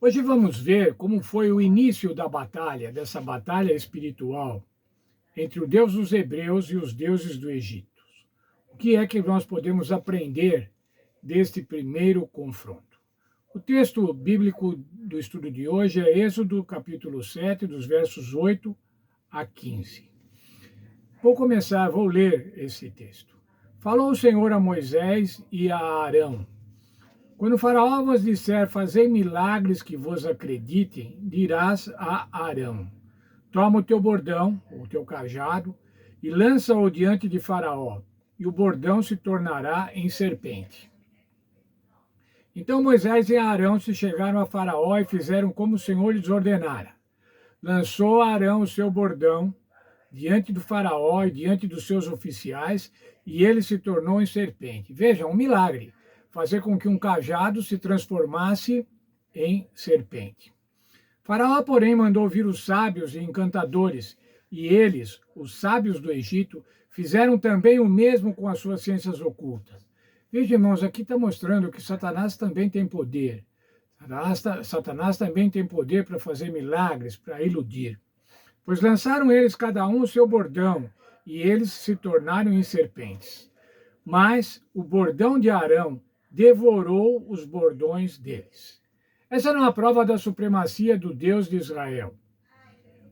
Hoje vamos ver como foi o início da batalha, dessa batalha espiritual entre o Deus dos Hebreus e os deuses do Egito. O que é que nós podemos aprender deste primeiro confronto? O texto bíblico do estudo de hoje é Êxodo, capítulo 7, dos versos 8 a 15. Vou ler esse texto. Falou o Senhor a Moisés e a Arão: quando o Faraó vos disser, fazei milagres que vos acreditem, dirás a Arão: toma o teu bordão, o teu cajado, e lança-o diante de Faraó, e o bordão se tornará em serpente. Então Moisés e Arão se chegaram a Faraó e fizeram como o Senhor lhes ordenara. Lançou Arão o seu bordão diante do Faraó e diante dos seus oficiais, e ele se tornou em serpente. Veja, um milagre. Fazer com que um cajado se transformasse em serpente. Faraó, porém, mandou vir os sábios e encantadores, e eles, os sábios do Egito, fizeram também o mesmo com as suas ciências ocultas. Veja, irmãos, aqui está mostrando que Satanás também tem poder. Satanás também tem poder para fazer milagres, para iludir. Pois lançaram eles cada um o seu bordão, e eles se tornaram em serpentes. Mas o bordão de Arão devorou os bordões deles. Essa não é a prova da supremacia do Deus de Israel,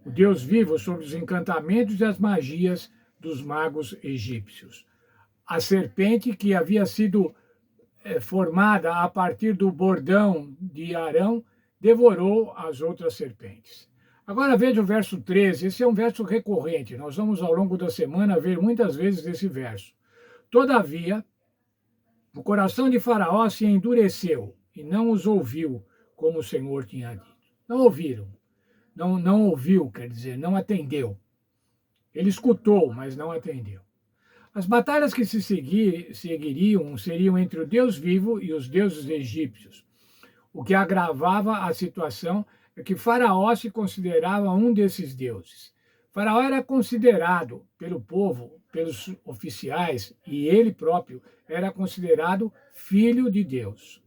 o Deus vivo sobre os encantamentos e as magias dos magos egípcios. A serpente que havia sido formada a partir do bordão de Arão devorou as outras serpentes. Agora veja o verso 13, esse é um verso recorrente, nós vamos ao longo da semana ver muitas vezes esse verso. Todavia, o coração de Faraó se endureceu e não os ouviu, como o Senhor tinha dito. Não ouviram. Não ouviu, quer dizer, não atendeu. Ele escutou, mas não atendeu. As batalhas que se seguiriam seriam entre o Deus vivo e os deuses egípcios. O que agravava a situação é que Faraó se considerava um desses deuses. Faraó era considerado pelo povo, pelos oficiais, e ele próprio era considerado filho de Deus.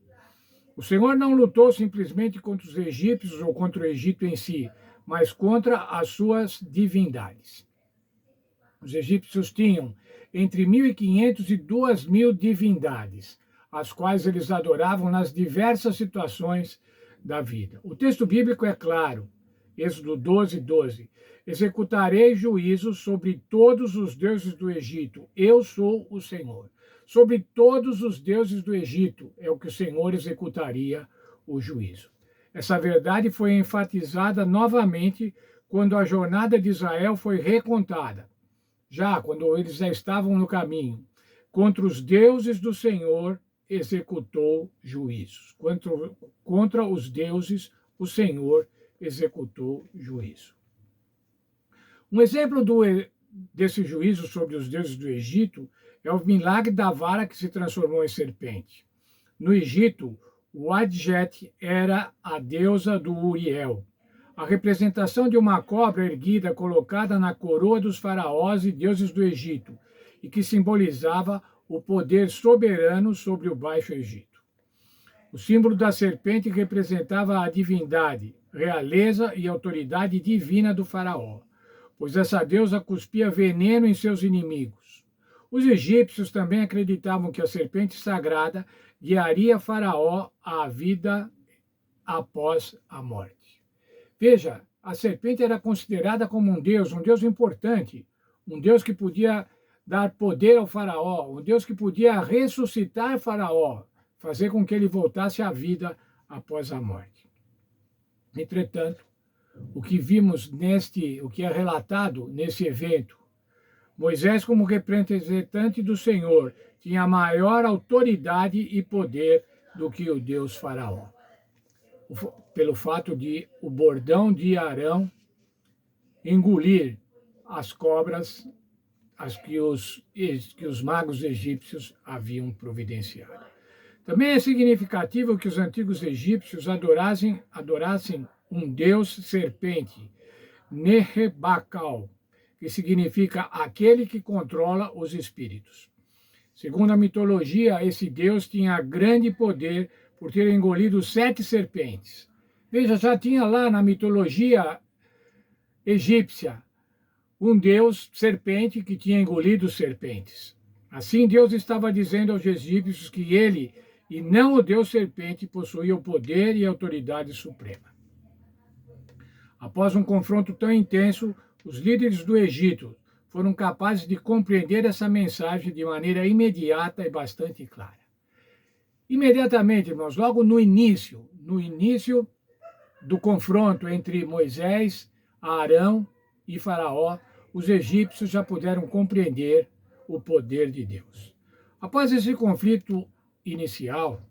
O Senhor não lutou simplesmente contra os egípcios ou contra o Egito em si, mas contra as suas divindades. Os egípcios tinham entre 1.500 e 2.000 divindades, as quais eles adoravam nas diversas situações da vida. O texto bíblico é claro, Êxodo 12, 12. Executarei juízo sobre todos os deuses do Egito. Eu sou o Senhor. Sobre todos os deuses do Egito é o que o Senhor executaria o juízo. Essa verdade foi enfatizada novamente quando a jornada de Israel foi recontada. Quando eles já estavam no caminho. Contra os deuses do Senhor executou juízos. Contra os deuses, o Senhor executou juízo. Um exemplo desse juízo sobre os deuses do Egito é o milagre da vara que se transformou em serpente. No Egito, o Adjet era a deusa do Uriel, a representação de uma cobra erguida colocada na coroa dos faraós e deuses do Egito, e que simbolizava o poder soberano sobre o Baixo Egito. O símbolo da serpente representava a divindade, realeza e autoridade divina do faraó, pois essa deusa cuspia veneno em seus inimigos. Os egípcios também acreditavam que a serpente sagrada guiaria Faraó à vida após a morte. Veja, a serpente era considerada como um Deus importante, um Deus que podia dar poder ao Faraó, um Deus que podia ressuscitar Faraó, fazer com que ele voltasse à vida após a morte. Entretanto, o que vimos o que é relatado nesse evento, Moisés, como representante do Senhor, tinha maior autoridade e poder do que o Deus Faraó. Pelo fato de o bordão de Arão engolir as cobras que os magos egípcios haviam providenciado. Também é significativo que os antigos egípcios adorassem um deus serpente, Nehebacal, que significa aquele que controla os espíritos. Segundo a mitologia, esse deus tinha grande poder por ter engolido 7 serpentes. Veja, já tinha lá na mitologia egípcia um deus serpente que tinha engolido serpentes. Assim, Deus estava dizendo aos egípcios que ele, e não o deus serpente, possuía o poder e a autoridade suprema. Após um confronto tão intenso, os líderes do Egito foram capazes de compreender essa mensagem de maneira imediata e bastante clara. Imediatamente, irmãos, logo no início do confronto entre Moisés, Arão e Faraó, os egípcios já puderam compreender o poder de Deus. Após esse conflito inicial,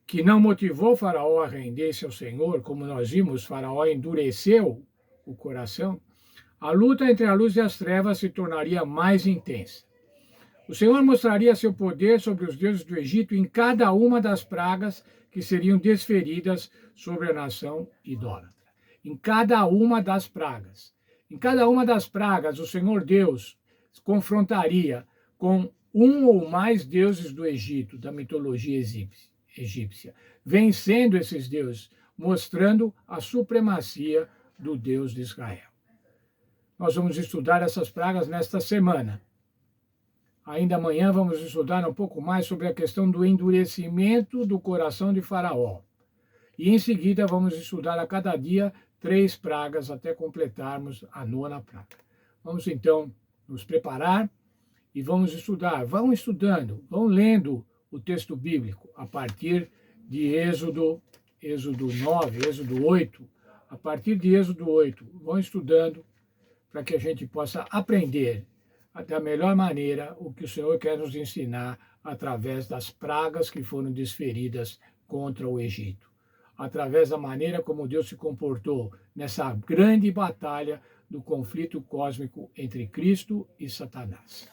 que não motivou Faraó a render-se ao Senhor, como nós vimos, Faraó endureceu o coração, a luta entre a luz e as trevas se tornaria mais intensa. O Senhor mostraria seu poder sobre os deuses do Egito em cada uma das pragas que seriam desferidas sobre a nação idólatra. Em cada uma das pragas. Em cada uma das pragas, o Senhor Deus confrontaria com um ou mais deuses do Egito, da mitologia egípcia, vencendo esses deuses, mostrando a supremacia do Deus de Israel. Nós vamos estudar essas pragas nesta semana. Ainda amanhã vamos estudar um pouco mais sobre a questão do endurecimento do coração de Faraó. E em seguida vamos estudar a cada dia 3 pragas até completarmos a 9ª praga. Vamos então nos preparar e vamos estudar. Vão estudando, vão lendo o texto bíblico a partir de Êxodo 9, Êxodo 8. A partir de Êxodo 8, vão estudando para que a gente possa aprender da melhor maneira o que o Senhor quer nos ensinar através das pragas que foram desferidas contra o Egito, através da maneira como Deus se comportou nessa grande batalha do conflito cósmico entre Cristo e Satanás.